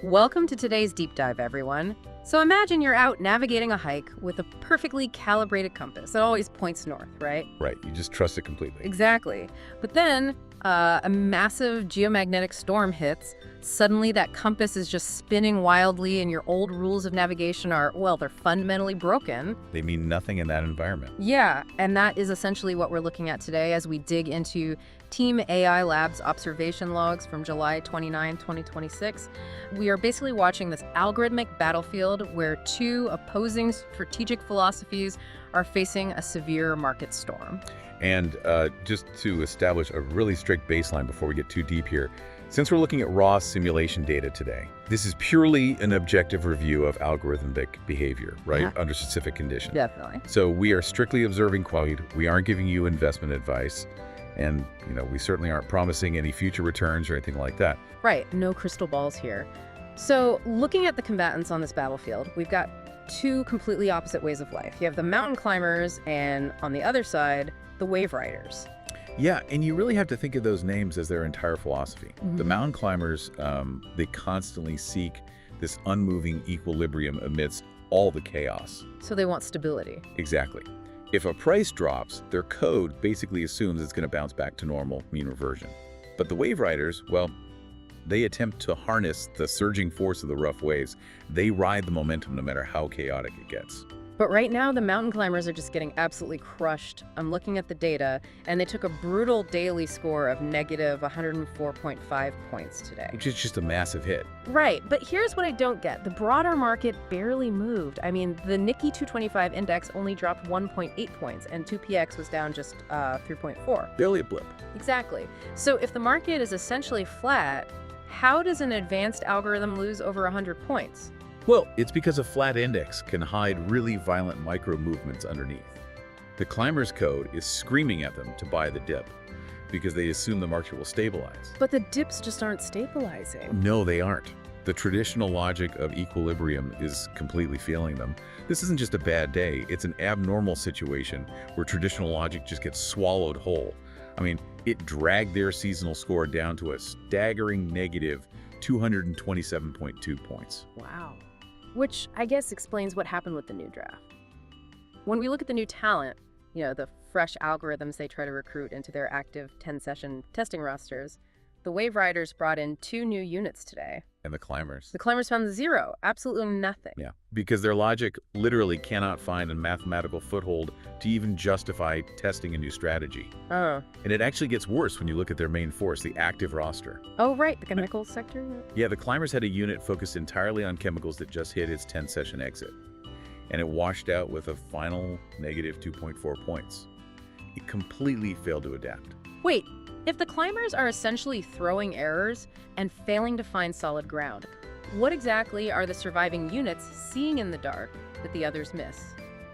Welcome to today's deep dive, everyone. So imagine you're out navigating a hike with a perfectly calibrated compass. It always points north, right? Right, you just trust it completely. Exactly. But then a massive geomagnetic storm hits. Suddenly that compass is just spinning wildly and your old rules of navigation are, well, they're fundamentally broken. They mean nothing in that environment. Yeah, and that is essentially what we're looking at today as we dig into Team AI Labs observation logs from July 29, 2026. We are basically watching this algorithmic battlefield where two opposing strategic philosophies are facing a severe market storm. And just to establish a really strict baseline before we get too deep here, since we're looking at raw simulation data today, this is purely an objective review of algorithmic behavior, right, under specific conditions. Definitely. So we are strictly observing Quaid. We aren't giving you investment advice. And, we certainly aren't promising any future returns or anything like that. Right, no crystal balls here. So looking at the combatants on this battlefield, we've got two completely opposite ways of life. You have the mountain climbers and on the other side, the wave riders. Yeah, and you really have to think of those names as their entire philosophy. The mountain climbers, they constantly seek this unmoving equilibrium amidst all the chaos. So they want stability. Exactly. If a price drops, their code basically assumes it's going to bounce back to normal, mean reversion. But the wave riders, well, they attempt to harness the surging force of the rough waves. They ride the momentum no matter how chaotic it gets. But right now, the mountain climbers are just getting absolutely crushed. I'm looking at the data, and they took a brutal daily score of negative 104.5 points today. Which is just a massive hit. Right, but here's what I don't get. The broader market barely moved. I mean, the Nikkei 225 index only dropped 1.8 points, and 2px was down just 3.4. Barely a blip. Exactly. So if the market is essentially flat, how does an advanced algorithm lose over 100 points? Well, it's because a flat index can hide really violent micro movements underneath. The climber's code is screaming at them to buy the dip because they assume the market will stabilize. But the dips just aren't stabilizing. No, they aren't. The traditional logic of equilibrium is completely failing them. This isn't just a bad day, it's an abnormal situation where traditional logic just gets swallowed whole. I mean, it dragged their seasonal score down to a staggering negative 227.2 points. Wow. Which I guess explains what happened with the new draft. When we look at the new talent, the fresh algorithms they try to recruit into their active 10-session testing rosters, the wave riders brought in 2 new units today. And the climbers. The climbers found 0, absolutely nothing. Yeah, because their logic literally cannot find a mathematical foothold to even justify testing a new strategy. Oh. And it actually gets worse when you look at their main force, the active roster. Oh, right, the chemicals sector? Yeah, the climbers had a unit focused entirely on chemicals that just hit its 10-session exit. And it washed out with a final negative 2.4 points. It completely failed to adapt. Wait, if the climbers are essentially throwing errors and failing to find solid ground, what exactly are the surviving units seeing in the dark that the others miss?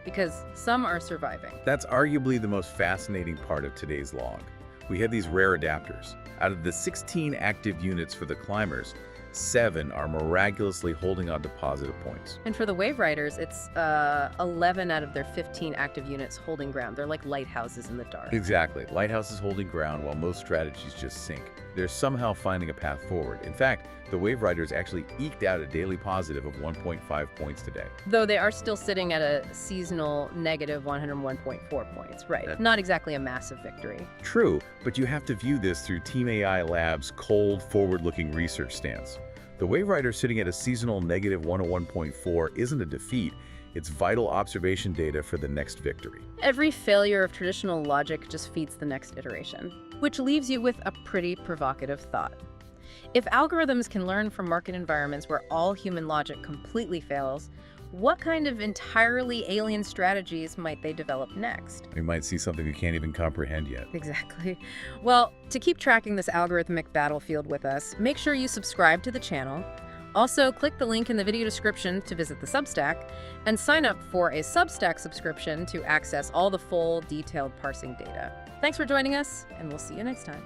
Because some are surviving. That's arguably the most fascinating part of today's log. We have these rare adapters. Out of the 16 active units for the climbers, 7 are miraculously holding on to positive points. And for the wave riders, it's 11 out of their 15 active units holding ground. They're like lighthouses in the dark. Exactly. Lighthouses holding ground while most strategies just sink. They're somehow finding a path forward. In fact, the wave riders actually eked out a daily positive of 1.5 points today. Though they are still sitting at a seasonal negative 101.4 points. Right. Not exactly a massive victory. True, but you have to view this through Team AI Labs' cold, forward-looking research stance. The wave rider sitting at a seasonal negative 101.4 isn't a defeat. It's vital observation data for the next victory. Every failure of traditional logic just feeds the next iteration, which leaves you with a pretty provocative thought. If algorithms can learn from market environments where all human logic completely fails, what kind of entirely alien strategies might they develop next? We might see something we can't even comprehend yet. Exactly. Well, to keep tracking this algorithmic battlefield with us, make sure you subscribe to the channel. Also, click the link in the video description to visit the Substack, and sign up for a Substack subscription to access all the full, detailed parsing data. Thanks for joining us, and we'll see you next time.